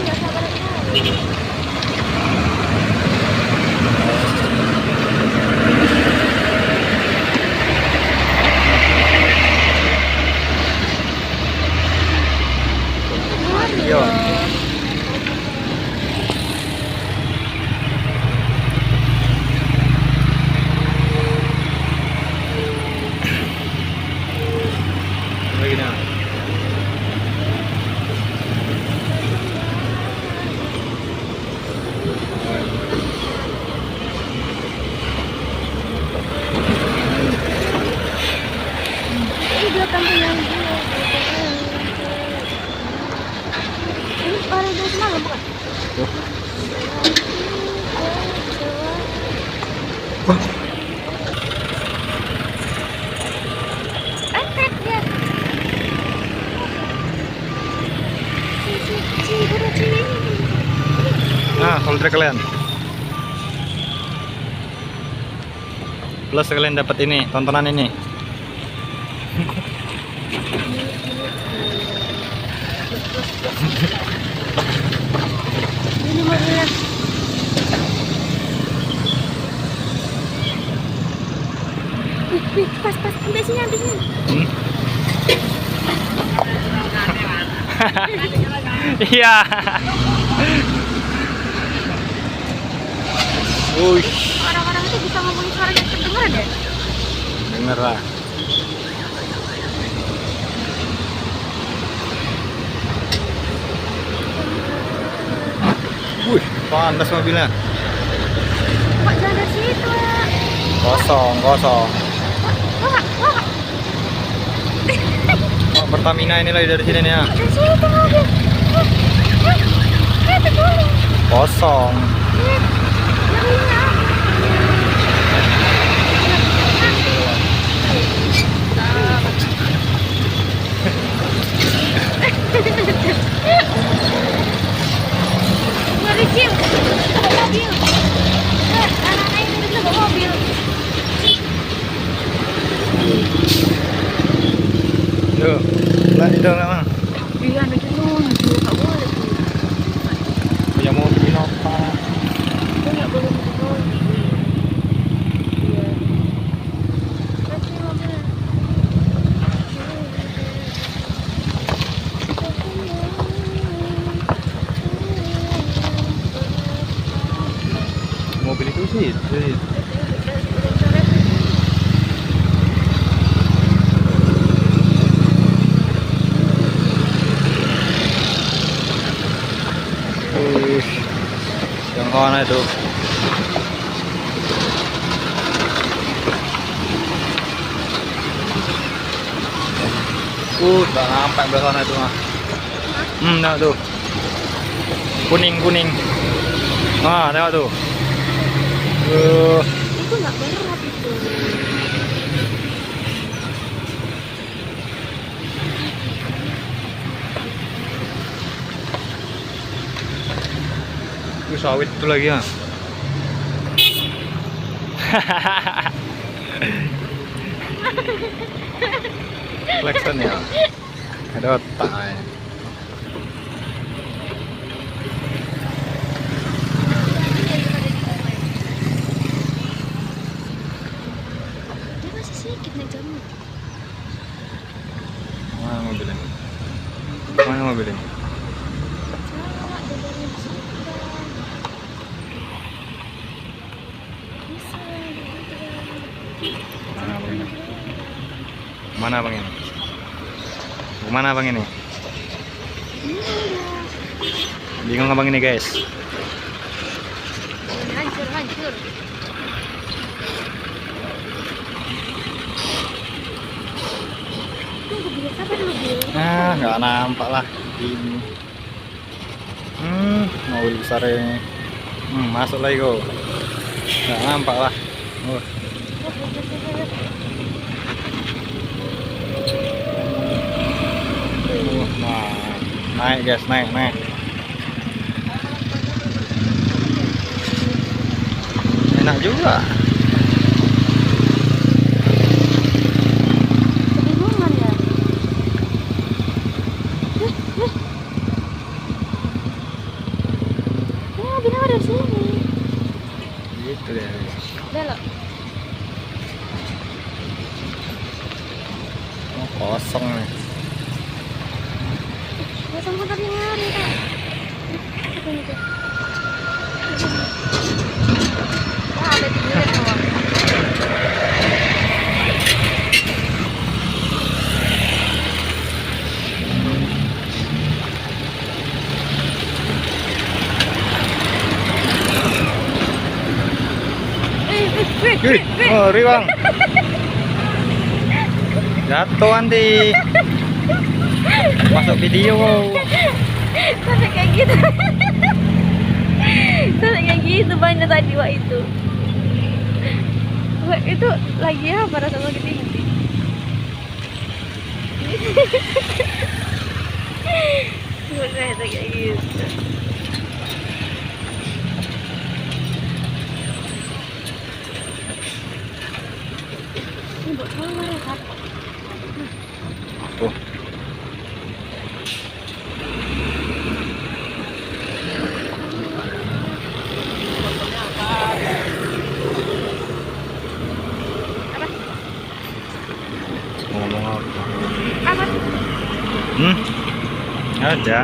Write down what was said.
nggak sabar lagi. Yo. Begini. Ini dua kampung yang dulu. Ini orang yang semalam bukan? Tuh. Angkat dia. Udah sini. Nah, folder kalian. Plus kalian dapat ini, tontonan ini. Ini mobilnya. Pas ambil sini. Hmm? Iya. Orang-orang itu bisa ngomongin suaranya kedengeran ya? Denger lah. Wih, panas mobilnya. Pak jangan dari situ ya. Kosong. Wah. Oh, Pertamina ini lagi dari sini nih ya. Dari situ mobil. Teguling. Kosong. Nge-review bawa mobil. Anak-anak ini bisa bawa mobil. Tuh, lah itu memang Iya, ada nunggu, nggak boleh. punya mobil apa? Itu nggak boleh nunggu. Iya. Kasih mobil. Mobil itu sih. Yang mana itu? Tak nampak belah sana itu mah. Nah tuh. Kuning. Ah, tengok tuh. Itu nggak berat itu. Sawit itu lagi ya. Flexen ya. Ada otak ya. Dia masih sedikit nih jamnya. Mana mobilnya? Mana mobilnya? Salah, dari bisa. Mana bang ini? Mana bang ini? Mana bang ini? Bingung abang ini guys. Hancur. Tunggu biar sabar dulu Bil. Nggak nampak lah ini. Mobil besar ini. Masuk lagi kok. Nggak nampak lah. Nah, naik guys, naik. Enak juga. Kebingungan ya. Kosong nih. Kosong motor yang lari kak. Apa itu? Wah ada tiduran doang. Ngeri bang. Jatuh nanti. Masuk video. Sampai kayak gitu. Sampai kayak gitu banyak tadi wak itu. Wak itu lagi apa rasanya lagi tinggi. Udah kayak gitu. Ini buat keluar ya kak. Tuh. Ngomong apa? Apa? Ada.